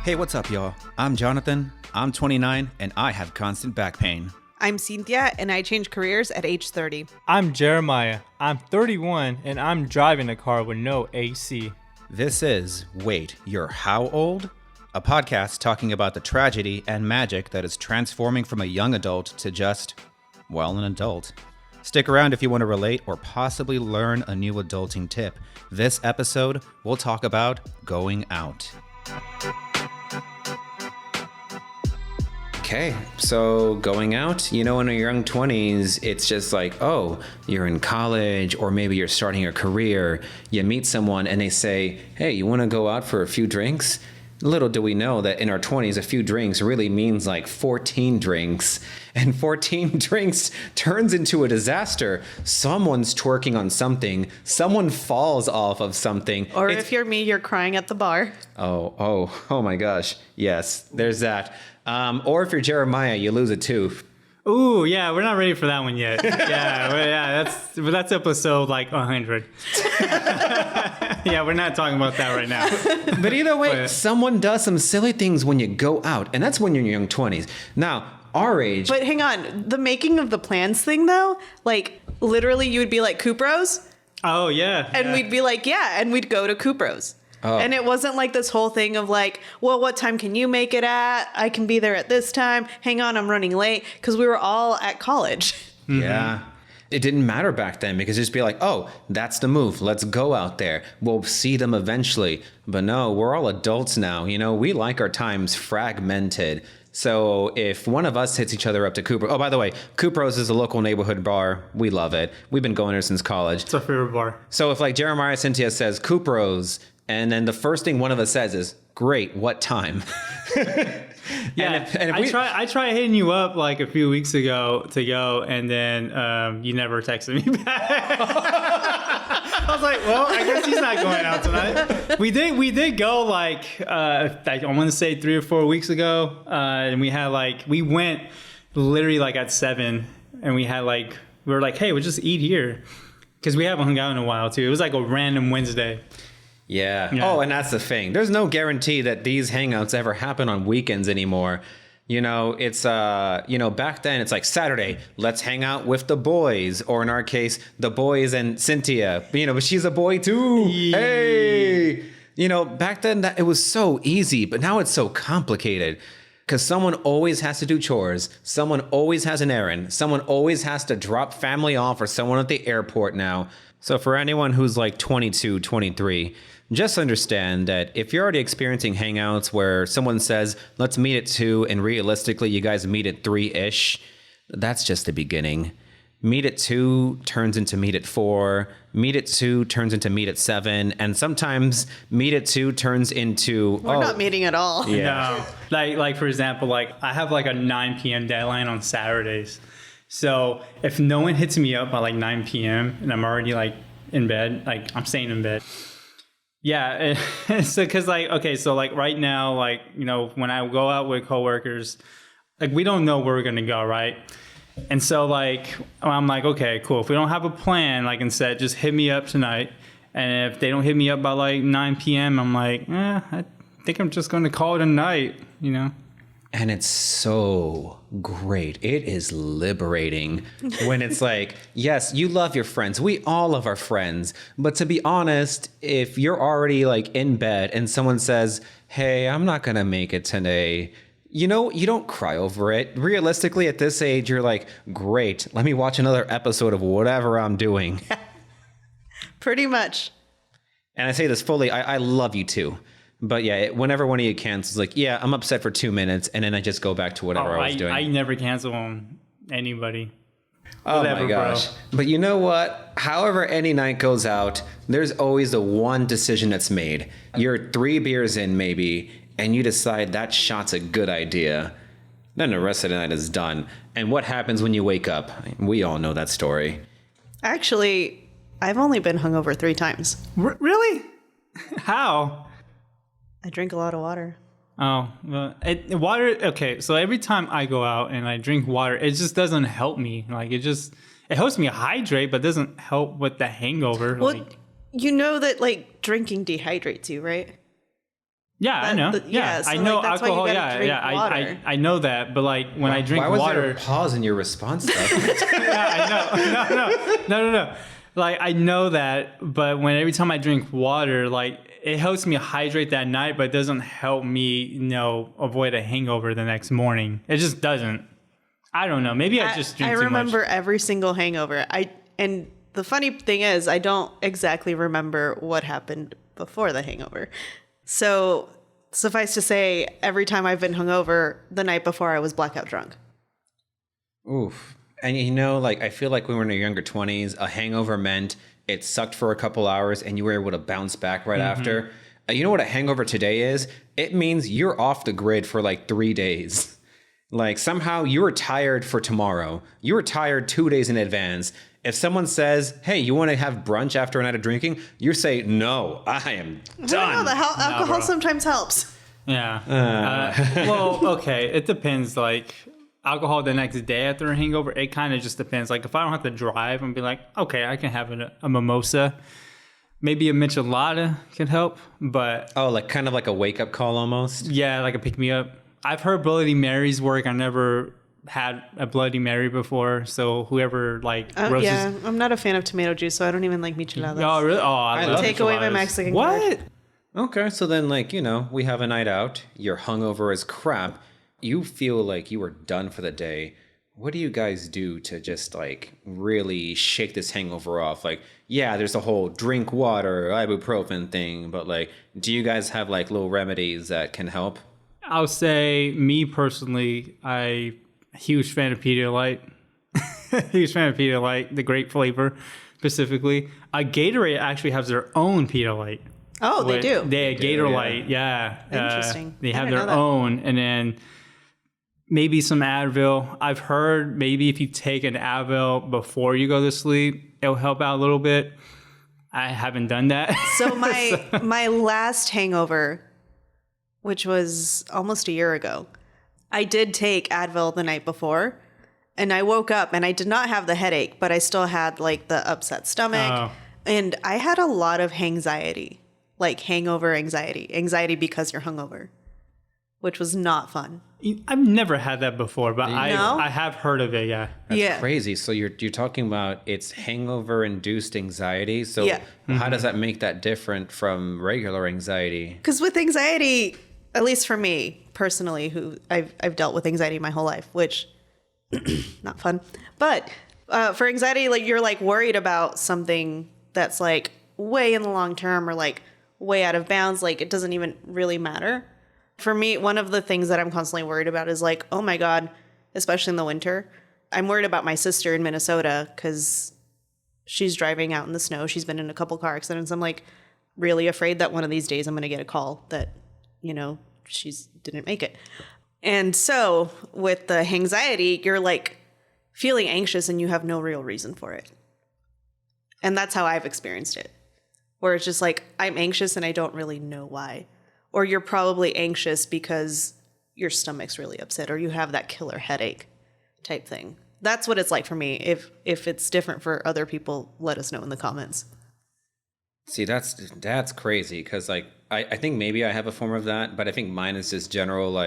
Hey, what's up, y'all? I'm Jonathan, I'm 29, and I have constant back pain. I'm Cintia, and I changed careers at age 30. I'm Jeremiah, I'm 31, and I'm driving a car with no AC. This is Wait, You're How Old? A podcast talking about the tragedy and magic that is transforming from a young adult to just, well, an adult. Stick around if you want to relate or possibly learn a new adulting tip. This episode, we'll talk about going out. Okay, so going out, in your young 20s, it's just like, oh, you're in college or maybe you're starting a career. You meet someone and they say, hey, you want to go out for a few drinks? Little do we know that in our 20s, a few drinks really means like 14 drinks. And 14 drinks turns into a disaster. Someone's twerking on something. Someone falls off of something. Or if you're me, you're crying at the bar. Oh my gosh. Yes, there's that. Or if you're Jeremiah, you lose a tooth. Ooh, yeah, we're not ready for that one yet. That's episode like 100. Yeah, we're not talking about that right now. But either way, someone does some silly things when you go out, and that's when you're in your young 20s. Now, our age... But hang on, the making of the plans thing, though, like, literally you would be like, Kupros? Oh, yeah. And we'd be like, yeah, and we'd go to Kupros. Oh. And it wasn't like this whole thing of like, well, what time can you make it at? I can be there at this time. Hang on, I'm running late. Because we were all at college. Mm-hmm. Yeah. It didn't matter back then because it'd just be like, oh, that's the move. Let's go out there. We'll see them eventually. But no, we're all adults now. We like our times fragmented. So if one of us hits each other up to Cooper. Oh, by the way, Cooper's is a local neighborhood bar. We love it. We've been going there since college. It's our favorite bar. So if like Jeremiah Cintia says Cooper's, and then the first thing one of us says is, great, what time? Yeah, I tried hitting you up like a few weeks ago to go, and then you never texted me back. I was like, well, I guess he's not going out tonight. We did go like I want to say 3 or 4 weeks ago, and we went literally like at 7, and we were like, hey, we'll just eat here because we haven't hung out in a while too. It was like a random Wednesday. Yeah. Oh, and that's the thing. There's no guarantee that these hangouts ever happen on weekends anymore. It's, back then it's like Saturday, let's hang out with the boys. Or in our case, the boys and Cintia, but she's a boy too. Yeah. Hey, back then it was so easy, but now it's so complicated. Because someone always has to do chores. Someone always has an errand. Someone always has to drop family off or someone at the airport now. So for anyone who's like 22, 23, just understand that if you're already experiencing hangouts where someone says, let's meet at 2, and realistically you guys meet at 3-ish, that's just the beginning. Meet at 2 turns into meet at 4. Meet at 2 turns into meet at 7. And sometimes meet at 2 turns into... We're not meeting at all. Yeah. No. Like for example, like I have like a 9 p.m. deadline on Saturdays. So if no one hits me up by like 9 p.m. and I'm already like in bed, like I'm staying in bed. Yeah. So because so right now, when I go out with coworkers, like we don't know where we're going to go, right? And so I'm like, okay, cool. If we don't have a plan, instead just hit me up tonight. And if they don't hit me up by 9 p.m., I'm like, I think I'm just going to call it a night, And it's so great. It is liberating when it's like, yes, you love your friends. We all love our friends. But to be honest, if you're already in bed and someone says, hey, I'm not going to make it today, you don't cry over it. Realistically, at this age, you're like, great, let me watch another episode of whatever I'm doing. Pretty much. And I say this fully, I love you too. But yeah, whenever one of you cancels, yeah, I'm upset for 2 minutes, and then I just go back to whatever I was doing. I never cancel on anybody. Oh my gosh. Bro. But you know what? However any night goes out, there's always the one decision that's made. You're 3 beers in maybe, and you decide that shot's a good idea. Then the rest of the night is done. And what happens when you wake up? We all know that story. Actually, I've only been hungover 3 times. Really? How? I drink a lot of water. Oh, well, water. Okay, so every time I go out and I drink water, it just doesn't help me. It helps me hydrate, but doesn't help with the hangover. Well, you know that drinking dehydrates you, right? Yeah, I know. So I know like, that's why you alcohol. gotta drink water. I know that. But like when I drink Why was water, there a pause in your response though? yeah, I know. No. Like I know that, but when every time I drink water, like it helps me hydrate that night, but it doesn't help me, avoid a hangover the next morning. It just doesn't. I don't know. Maybe I just drink too much. I remember every single hangover. And the funny thing is, I don't exactly remember what happened before the hangover. So suffice to say, every time I've been hungover, the night before I was blackout drunk. Oof. And I feel like when we were in our younger 20s, a hangover meant it sucked for a couple hours and you were able to bounce back right after. You know what a hangover today is? It means you're off the grid for like 3 days. Like somehow you were tired for tomorrow. You were tired 2 days in advance. If someone says, hey, you want to have brunch after a night of drinking? You say, no, I am done. The alcohol sometimes helps. Yeah. Well, okay. It depends. Like alcohol the next day after a hangover, it kind of just depends. Like if I don't have to drive and be like, okay, I can have a mimosa. Maybe a michelada could help. But like kind of like a wake up call almost. Yeah, like a pick me up. I've heard Bloody Marys work. I never had a Bloody Mary before, so whoever roasts. Yeah, I'm not a fan of tomato juice, so I don't even like micheladas. Oh, really? Oh, I love take away my Mexican. What? Card. Okay, so then we have a night out. You're hungover as crap. You feel like you were done for the day. What do you guys do to just really shake this hangover off? There's a whole drink water, ibuprofen thing, but do you guys have little remedies that can help? I'll say, me personally, I'm a huge fan of Pedialyte. Huge fan of Pedialyte, the grape flavor specifically. Gatorade actually has their own Pedialyte. Oh, they do? They Gatorlyte, yeah. Interesting. They have their own, and then maybe some Advil. I've heard maybe if you take an Advil before you go to sleep, it'll help out a little bit. I haven't done that. So my last hangover, which was almost a year ago, I did take Advil the night before, and I woke up and I did not have the headache, but I still had the upset stomach, and I had a lot of anxiety, hangover anxiety because you're hungover, which was not fun. I've never had that before, but I have heard of it. Yeah, that's crazy. So you're talking about it's hangover induced anxiety. So how does that make that different from regular anxiety? Because with anxiety, at least for me personally, who I've dealt with anxiety my whole life, which not fun. But for anxiety, you're worried about something that's way in the long term or way out of bounds. It doesn't even really matter. For me, one of the things that I'm constantly worried about is oh my God, especially in the winter, I'm worried about my sister in Minnesota because she's driving out in the snow. She's been in a couple car accidents. I'm really afraid that one of these days I'm going to get a call that, she didn't make it. And so with the anxiety, you're feeling anxious and you have no real reason for it. And that's how I've experienced it, where it's just I'm anxious and I don't really know why. Or you're probably anxious because your stomach's really upset or you have that killer headache type thing. That's what it's like for me. If it's different for other people, let us know in the comments. See, that's crazy because I think maybe I have a form of that, but I think mine is just general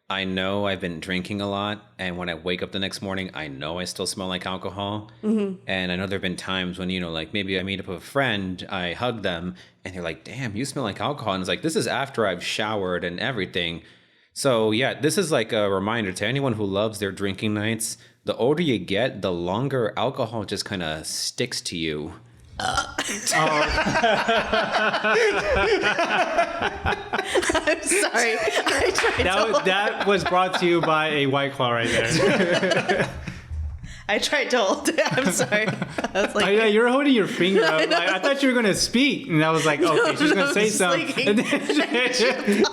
I know I've been drinking a lot, and when I wake up the next morning, I know I still smell like alcohol. Mm-hmm. And I know there have been times when, maybe I meet up with a friend, I hug them, and they're like, damn, you smell like alcohol. And it's this is after I've showered and everything. So yeah, this is a reminder to anyone who loves their drinking nights. The older you get, the longer alcohol just kind of sticks to you. I'm sorry. That was brought to you by a White Claw right there. I tried to hold it. I'm sorry. I was yeah, you were holding your finger up. I thought you were going to speak. And I was okay, she's going to say something. And then I need you to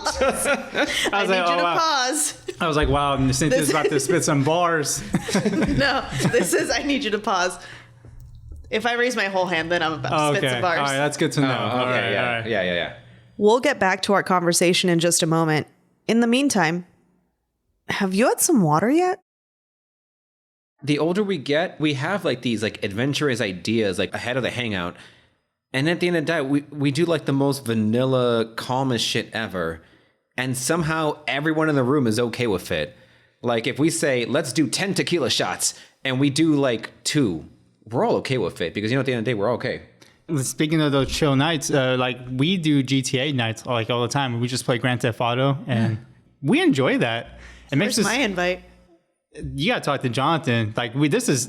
pause. I was wow, Cynthia's about to spit some bars. No, I need you to pause. If I raise my whole hand, then I'm about to spit some bars. All right, that's good to know. All right. Yeah. We'll get back to our conversation in just a moment. In the meantime, have you had some water yet? The older we get, we have these adventurous ideas ahead of the hangout. And at the end of the day, we do the most vanilla, calmest shit ever. and somehow everyone in the room is okay with it. Like if we say, let's do 10 tequila shots and we do like 2, we're all okay with it because, at the end of the day, we're all okay. Speaking of those chill nights, like we do GTA nights like all the time. We just play Grand Theft Auto and we enjoy that. It makes Where's my invite? You gotta talk to Jonathan. Like this is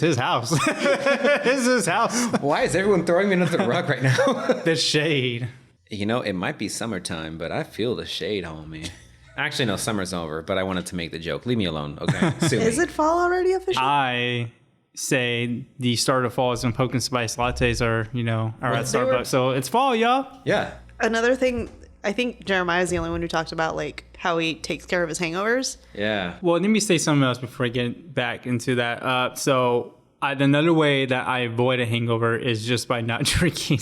his house. This is his house. Why is everyone throwing me under the rug right now? The shade. It might be summertime, but I feel the shade, homie. Actually, no, summer's over, but I wanted to make the joke. Leave me alone, okay? Sue me. Is it fall already officially? I say the start of fall is when pumpkin spice lattes are at Starbucks. So it's fall, y'all. Yeah. Another thing, I think Jeremiah's the only one who talked about like how he takes care of his hangovers. Yeah. Well, let me say something else before I get back into that. So another way that I avoid a hangover is just by not drinking.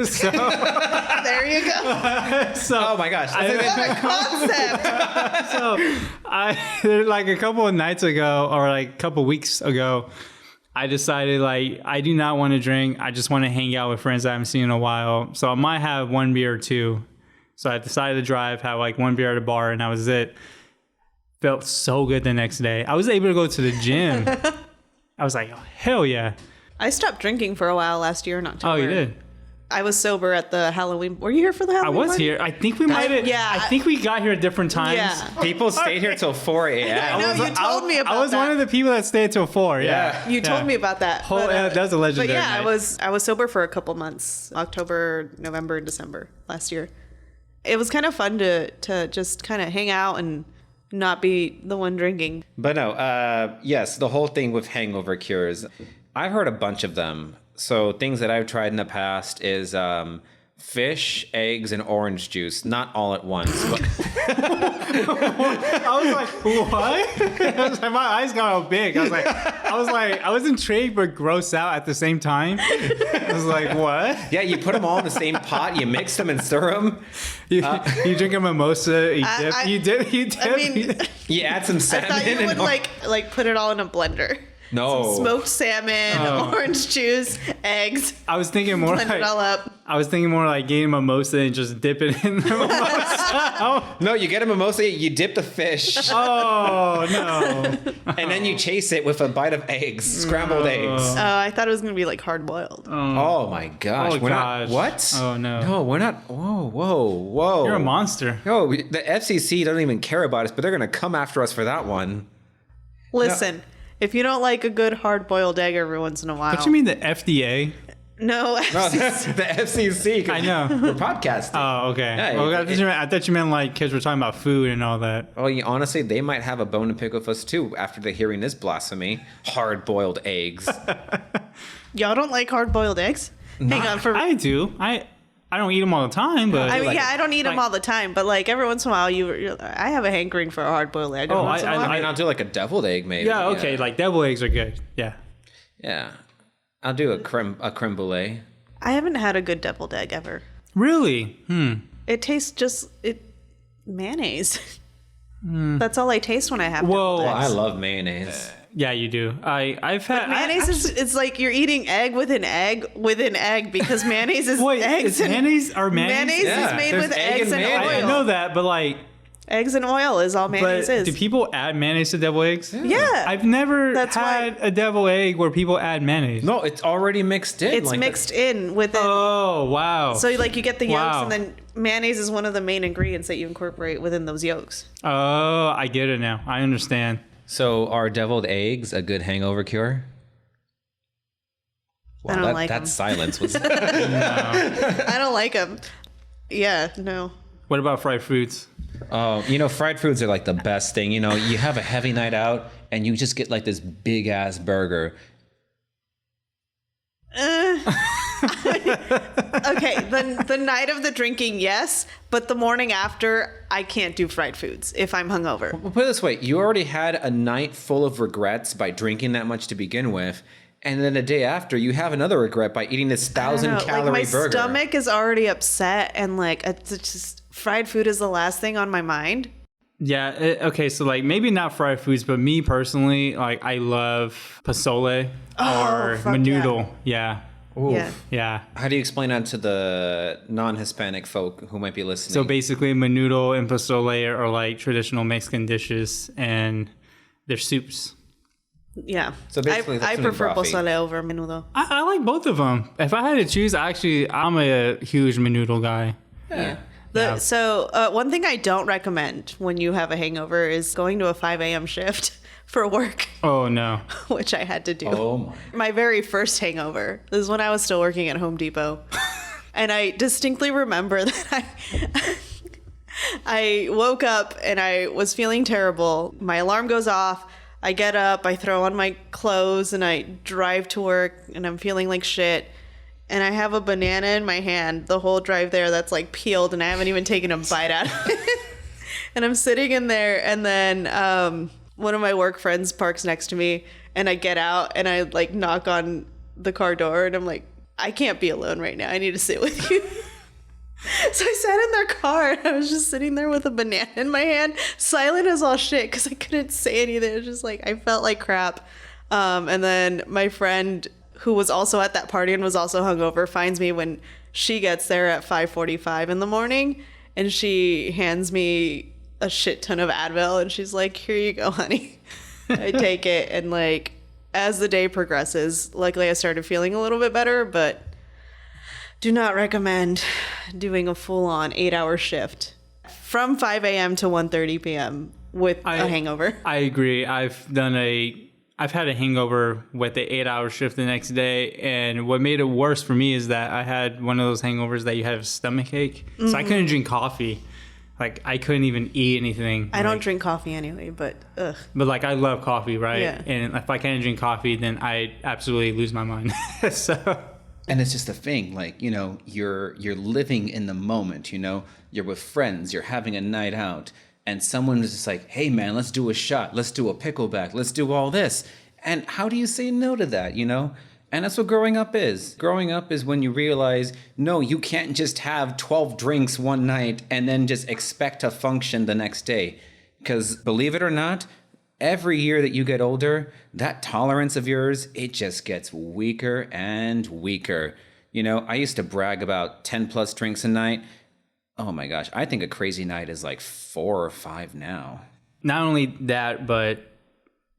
So There you go. Oh my gosh. What a concept. So like a couple of nights ago or like a couple of weeks ago, I decided like I do not want to drink. I just want to hang out with friends I haven't seen in a while. So I might have 1 beer or 2. So I decided to drive, have like 1 beer at a bar, and that was it. Felt so good the next day. I was able to go to the gym. I was like, oh, hell yeah. I stopped drinking for a while last year in October. Oh, you did? I was sober at the Halloween. Were you here for the Halloween I was party? here. I think we might have. yeah. I think we got here at different times. Yeah. People stayed here till 4 a.m. I know, you told me about that. I was one of the people that stayed till 4. Yeah. You told me about that. That was a legendary But yeah, night. I was sober for a couple months, October, November, and December last year. It was kind of fun to just kind of hang out and not be the one drinking. But no, yes, the whole thing with hangover cures, I've heard a bunch of them. So things that I've tried in the past is fish, eggs, and orange juice. Not all at once. But I was like, what? I was like, my eyes got all big. I was intrigued but grossed out at the same time. I was like, what? yeah, you put them all in the same pot, you mix them and stir them. You drink a mimosa, you dip. I mean, You add some I salmon. thought you would and like put it all in a blender. No. Some smoked salmon, orange juice, eggs. I was thinking more Blend it all up. I was thinking more like getting a mimosa and just dip it in the mimosa. No, you get a mimosa, you dip the fish, Oh no! and then you chase it with a bite of eggs, scrambled eggs. I thought it was gonna be like hard boiled. Oh my gosh. Oh, We're gosh. not. What? Oh, no. No, we're not. Whoa. You're a monster. No, the FCC doesn't even care about us, but they're going to come after us for that one. Listen, if you don't like a good hard boiled egg every once in a while, What you mean the FDA? No, No, that's the FCC. I know. We're podcasting. Oh, okay. Yeah, Well, I thought you meant like kids were talking about food and all that. Well, honestly, they might have a bone to pick with us too after they're hearing this blasphemy. Hard-boiled eggs. y'all don't like hard boiled eggs. Hang on for. I do. I don't eat them all the time, but I mean, I don't eat them all the time, but like every once in a while, I have a hankering for a hard boiled egg. Oh, once in a while. I mean, I'll do like a deviled egg, maybe. yeah, okay. Like devil eggs are good. Yeah. Yeah. I'll do a creme brulee. I haven't had a good deviled egg ever. Really? It tastes just mayonnaise. That's all I taste when I have. Whoa. deviled Oh, eggs. I love mayonnaise. Yeah, you do. I've had Mayonnaise is it's like you're eating egg with an egg because mayonnaise is Wait, eggs is mayonnaise or mayonnaise? mayonnaise Yeah, is made there's with egg eggs and and mayonnaise. oil. I know that, but like, Eggs and oil is all mayonnaise but is. do people add mayonnaise to devil eggs? Yeah. I've never That's had a devil egg where people add mayonnaise. No, it's already mixed in. It's like mixed in with it. Oh, wow. So like you get the yolks Wow. and then mayonnaise is one of the main ingredients that you incorporate within those yolks. Oh, I get it now. I understand. So are deviled eggs a good hangover cure? Wow, I don't like that 'em. silence was. I don't like them. Yeah, no. What about fried foods? Oh, fried foods are like the best thing. You have a heavy night out and you just get like this big ass burger. Okay, the night of the drinking, yes, but the morning after, I can't do fried foods if I'm hungover. Well, put it this way: you already had a night full of regrets by drinking that much to begin with, and then the day after, you have another regret by eating this I don't know, 1,000-calorie like my burger. stomach is already upset, and like it's just fried food is the last thing on my mind. Yeah, okay, so like maybe not fried foods, but me personally, like I love pozole or fuck menudo. Yeah. Oof. Yeah. Yeah. How do you explain that to the non-Hispanic folk who might be listening? So basically, menudo and pozole are like traditional Mexican dishes, and they're soups. Yeah. So basically, I prefer brothy. pozole over menudo. I like both of them. If I had to choose, I'm a huge menudo guy. Yeah. Yeah. So one thing I don't recommend when you have a hangover is going to a 5 a.m. shift for work, Oh no. which I had to do. Oh my. My very first hangover is when I was still working at Home Depot. And I distinctly remember that I woke up and I was feeling terrible. My alarm goes off. I get up, I throw on my clothes, and I drive to work, and I'm feeling like shit. And I have a banana in my hand the whole drive there that's like peeled, and I haven't even taken a bite out of it. And I'm sitting in there, and then one of my work friends parks next to me, and I get out, and I like knock on the car door, and I'm like, I can't be alone right now. I need to sit with you. So I sat in their car, and I was just sitting there with a banana in my hand, silent as all shit, because I couldn't say anything. It was just like, I felt like crap. And then my friend, who was also at that party and was also hungover, finds me when she gets there at 5:45 in the morning, and she hands me a shit ton of Advil, and she's like, here you go, honey. I take it, and like, as the day progresses, luckily I started feeling a little bit better, but do not recommend doing a full-on 8-hour shift from 5 a.m. to 1:30 p.m. with a hangover. I agree. I've had a hangover with the 8-hour shift the next day, and what made it worse for me is that I had one of those hangovers that you have a stomach ache, so I couldn't drink coffee. Like, I couldn't even eat anything. I don't drink coffee anyway, but ugh. But like, I love coffee, right? Yeah. And if I can't drink coffee, then I absolutely lose my mind. So. And it's just a thing, like, you know, you're living in the moment, you know, you're with friends, you're having a night out, and someone is just like, hey man, let's do a shot, let's do a pickleback, let's do all this. And how do you say no to that, you know? And that's what growing up is. Growing up is when you realize, no, you can't just have 12 drinks one night and then just expect to function the next day. Because believe it or not, every year that you get older, that tolerance of yours, it just gets weaker and weaker. You know, I used to brag about 10 plus drinks a night. Oh my gosh, I think a crazy night is like 4 or 5 now. Not only that, but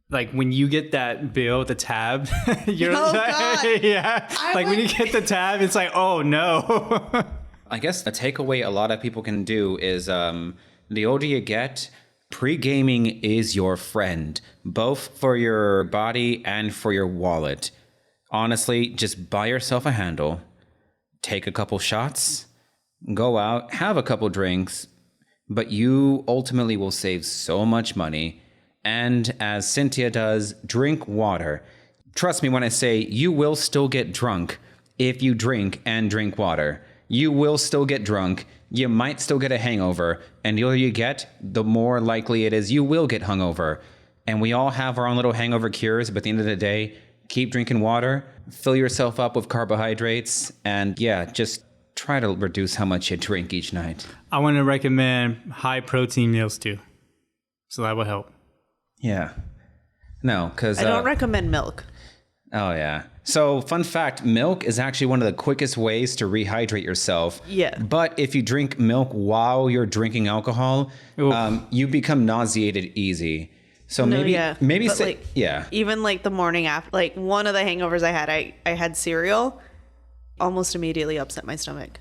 like when you get that bill, the tab, you're Oh, like, God. yeah. When you get the tab, it's like, oh no. I guess a takeaway a lot of people can do is the older you get, pre-gaming is your friend, both for your body and for your wallet. Honestly, just buy yourself a handle, take a couple shots, go out, have a couple drinks, but you ultimately will save so much money. And as Cintia does, drink water. Trust me when I say you will still get drunk if you drink and drink water. You will still get drunk. You might still get a hangover. And the older you get, the more likely it is you will get hungover. And we all have our own little hangover cures. But at the end of the day, keep drinking water, fill yourself up with carbohydrates, and yeah, just try to reduce how much you drink each night. I want to recommend high protein meals too. So that will help. Yeah. No, because... I don't recommend milk. Oh, yeah. So, fun fact, milk is actually one of the quickest ways to rehydrate yourself. Yeah. But if you drink milk while you're drinking alcohol, you become nauseated easy. So maybe But, even like the morning after, like one of the hangovers I had cereal, almost immediately upset my stomach.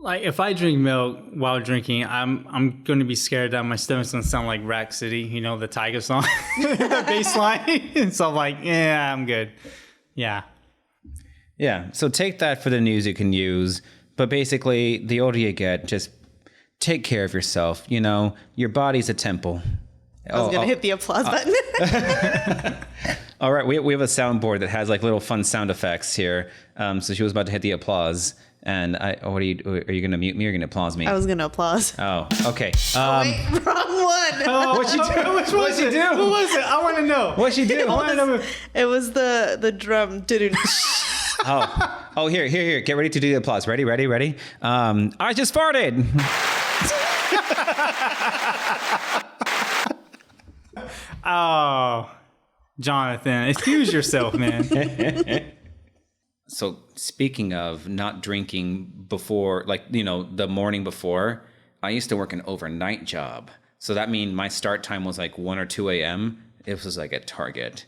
Like if I drink milk while drinking, I'm going to be scared that my stomach's going to sound like Rack City, you know, the Tiger song, the bass line. So I'm like, yeah, I'm good. Yeah. Yeah. So take that for the news you can use. But basically, the older you get, just take care of yourself. You know, your body's a temple. I was going to hit the applause button. All right. We have a soundboard that has like little fun sound effects here. So she was about to hit the applause. And are you going to mute me or are you going to applause me? I was going to applause. Oh, okay. Wait, wrong one. What'd she do? What'd she do? Who was it? I want to know. What'd she do? It was the drum. Oh, here. Get ready to do the applause. Ready? I just farted. Oh, Jonathan, excuse yourself, man. So speaking of not drinking before, like, the morning before, I used to work an overnight job. So that means my start time was like 1 or 2 a.m. It was like at Target.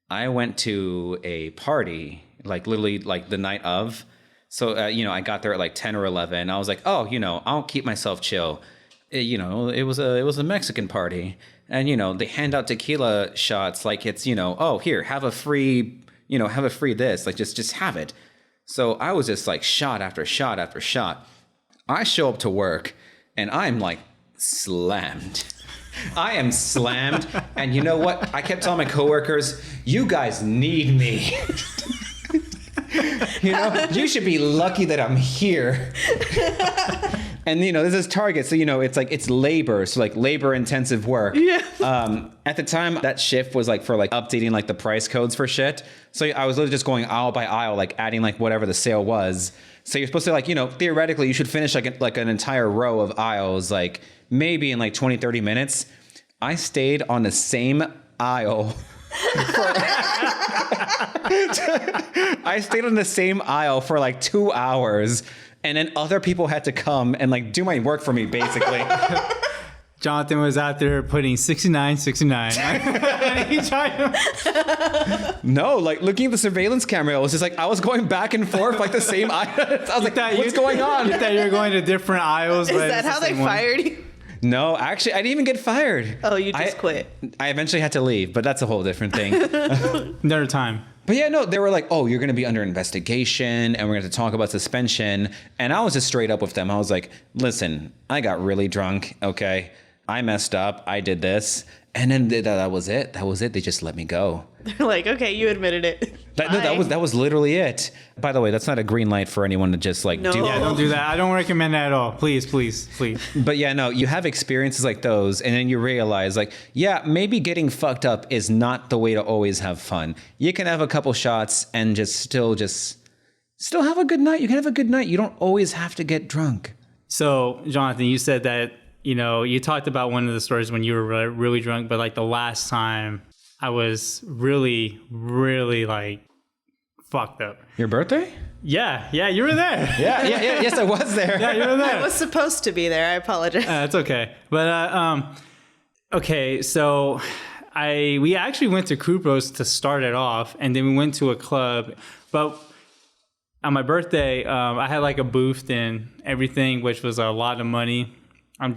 I went to a party, like literally like the night of. So, I got there at like 10 or 11. I was like, oh, I'll keep myself chill. It was a Mexican party. And, they hand out tequila shots like it's, oh, here, have a free this, like just have it. So I was just like shot after shot after shot. I show up to work and I'm like slammed. I am slammed. And you know what? I kept telling my coworkers, you guys need me. You should be lucky that I'm here. And, this is Target. So, it's labor. So like labor intensive work. Yeah. At the time that shift was like for like updating like the price codes for shit. So I was literally just going aisle by aisle, like adding like whatever the sale was. So you're supposed to like, theoretically you should finish like an entire row of aisles, like maybe in like 20, 30 minutes. I stayed on the same aisle. I stayed on the same aisle for like 2 hours, and then other people had to come and like do my work for me, basically. Jonathan was out there putting 69. No, like looking at the surveillance camera, it was just like I was going back and forth like the same aisle. I was like, what's going on? You thought you were going to different aisles. Is that how they fired you? No, actually, I didn't even get fired. Oh, you just quit. I eventually had to leave, but that's a whole different thing. Another time. But yeah, no, they were like, oh, you're going to be under investigation and we're going to talk about suspension. And I was just straight up with them. I was like, listen, I got really drunk. Okay. I messed up. I did this. And then that was it. That was it. They just let me go. They're like, okay, you admitted it. That was literally it. By the way, that's not a green light for anyone to just like do. Yeah, don't do that. I don't recommend that at all. Please. But yeah, no, you have experiences like those, and then you realize like, yeah, maybe getting fucked up is not the way to always have fun. You can have a couple shots and just still have a good night. You can have a good night. You don't always have to get drunk. So, Jonathan, you said that, you talked about one of the stories when you were really drunk, but like the last time I was really, really like fucked up. Your birthday? Yeah, you were there. Yeah, yes, I was there. Yeah, you were there. I was supposed to be there. I apologize. It's okay. But, okay, so we actually went to Krupro's to start it off, and then we went to a club. But on my birthday, I had like a booth and everything, which was a lot of money. By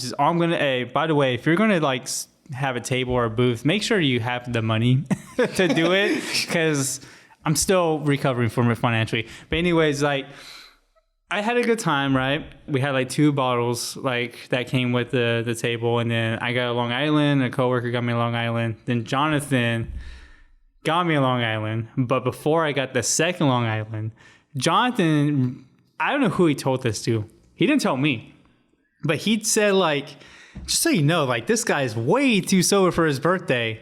the way, if you're going to like have a table or a booth, make sure you have the money to do it, because I'm still recovering from it financially. But anyways, like I had a good time, right? We had like 2 bottles like that came with the table, and then I got a Long Island, a coworker got me a Long Island, then Jonathan got me a Long Island. But before I got the second Long Island, Jonathan, I don't know who he told this to. He didn't tell me. But he said, like, just so you know, like, this guy's way too sober for his birthday.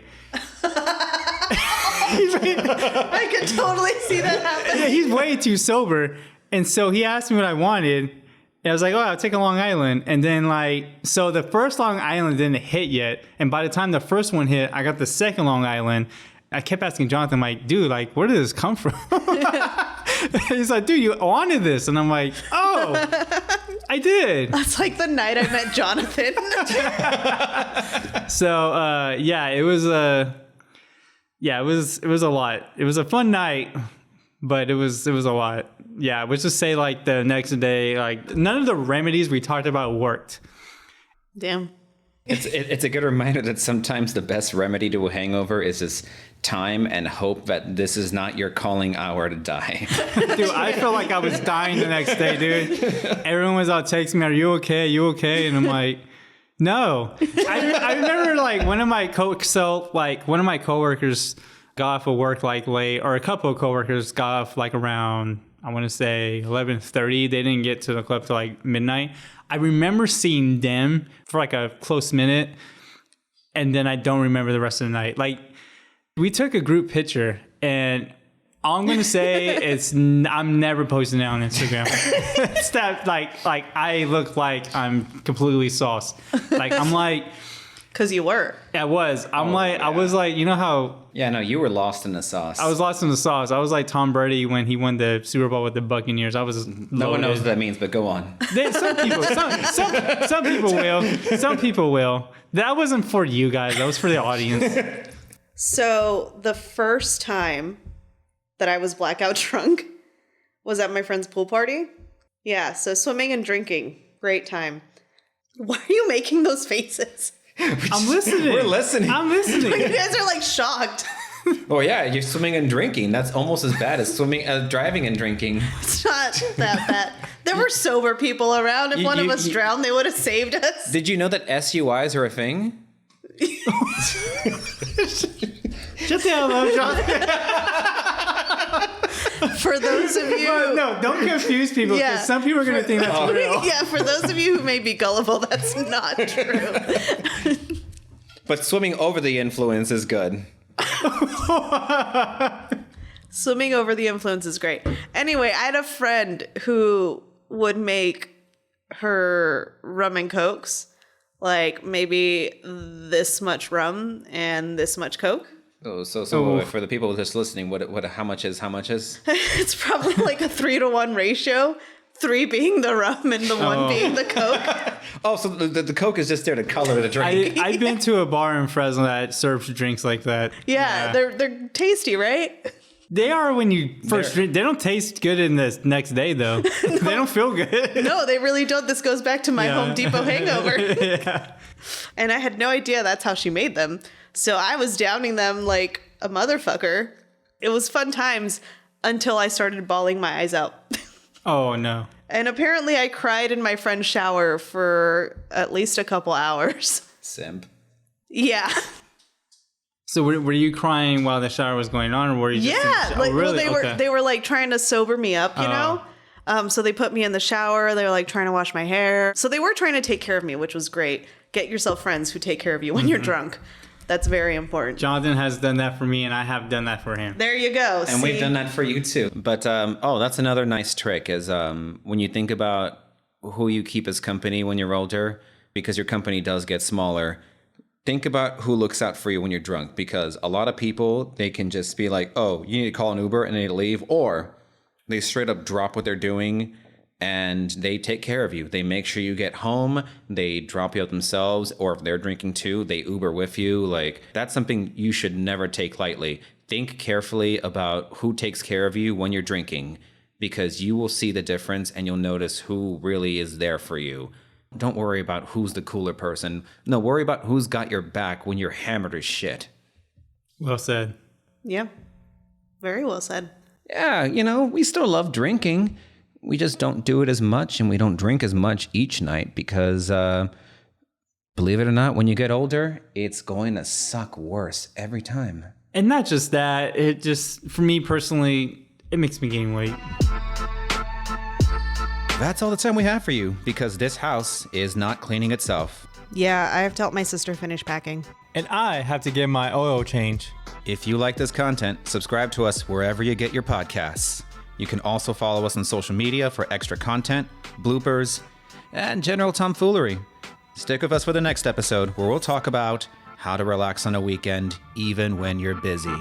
I could totally see that happen. Yeah, he's way too sober. And so he asked me what I wanted. And I was like, oh, I'll take a Long Island. And then, like, so the first Long Island didn't hit yet. And by the time the first one hit, I got the second Long Island. I kept asking Jonathan, like, dude, like, where did this come from? He's like, dude, you wanted this. And I'm like, oh, I did. That's like the night I met Jonathan. So, it was a lot. It was a fun night, but it was a lot. Yeah, let's just say like the next day, like none of the remedies we talked about worked. Damn. It's a good reminder that sometimes the best remedy to a hangover is just time and hope that this is not your calling hour to die. Dude, I felt like I was dying the next day, dude. Everyone was out texting me, "Are you okay? Are you okay?" And I'm like, no. I remember like one of my coworkers got off of work like late, or a couple of coworkers got off like around, I want to say 11:30. They didn't get to the club till like midnight. I remember seeing them for like a close minute, and then I don't remember the rest of the night. Like, we took a group picture, and all I'm going to say is I'm never posting it on Instagram. It's that, like I look like I'm completely sauced. Like, I'm like, Because you were. I was. I was like, you know how Yeah, no, you were lost in the sauce. I was lost in the sauce. I was like Tom Brady when he won the Super Bowl with the Buccaneers. I was No one knows what that means, but go on. Some people will. Some people will. That wasn't for you guys. That was for the audience. So the first time that I was blackout drunk was at my friend's pool party. Yeah, so swimming and drinking. Great time. Why are you making those faces? I'm listening. We're listening. I'm listening. You guys are like shocked. Oh yeah, you're swimming and drinking. That's almost as bad as driving and drinking. It's not that bad. There were sober people around. If one of us drowned, they would have saved us. Did you know that SUIs are a thing? Shut the hell up, John. For those of you... No, don't confuse people, because some people are going to think that's real. Yeah, for those of you who may be gullible, that's not true. But swimming over the influence is good. Swimming over the influence is great. Anyway, I had a friend who would make her rum and cokes, like maybe this much rum and this much coke. Oh, so for the people just listening, how much is? It's probably like a 3-to-1 ratio. 3 being the rum and the 1 being the coke. Oh, so the coke is just there to color the drink. I've been to a bar in Fresno that serves drinks like that. Yeah. They're tasty, right? They are when you first drink. They don't taste good in the next day, though. They don't feel good. No, they really don't. This goes back to my Home Depot hangover. Yeah. And I had no idea that's how she made them. So I was downing them like a motherfucker. It was fun times until I started bawling my eyes out. Oh, no. And apparently I cried in my friend's shower for at least a couple hours. Simp. Yeah. So were you crying while the shower was going on, or were you just in the shower? Like, Really? well, they were like trying to sober me up, you know? So they put me in the shower. They were like trying to wash my hair. So they were trying to take care of me, which was great. Get yourself friends who take care of you when you're drunk. That's very important. Jonathan has done that for me, and I have done that for him. There you go. And we've done that for you too. But that's another nice trick is when you think about who you keep as company when you're older, because your company does get smaller. Think about who looks out for you when you're drunk, because a lot of people, they can just be like, oh, you need to call an Uber and they need to leave, or they straight up drop what they're doing and they take care of you. They make sure you get home. They drop you out themselves, or if they're drinking too, they Uber with you. Like, that's something you should never take lightly. Think carefully about who takes care of you when you're drinking, because you will see the difference and you'll notice who really is there for you. Don't worry about who's the cooler person. No, worry about who's got your back when you're hammered as shit. Well said. Yeah. Very well said. Yeah, we still love drinking. We just don't do it as much, and we don't drink as much each night because, believe it or not, when you get older, it's going to suck worse every time. And not just that, it just, for me personally, it makes me gain weight. That's all the time we have for you, because this house is not cleaning itself. Yeah, I have to help my sister finish packing. And I have to get my oil change. If you like this content, subscribe to us wherever you get your podcasts. You can also follow us on social media for extra content, bloopers, and general tomfoolery. Stick with us for the next episode, where we'll talk about how to relax on a weekend even when you're busy.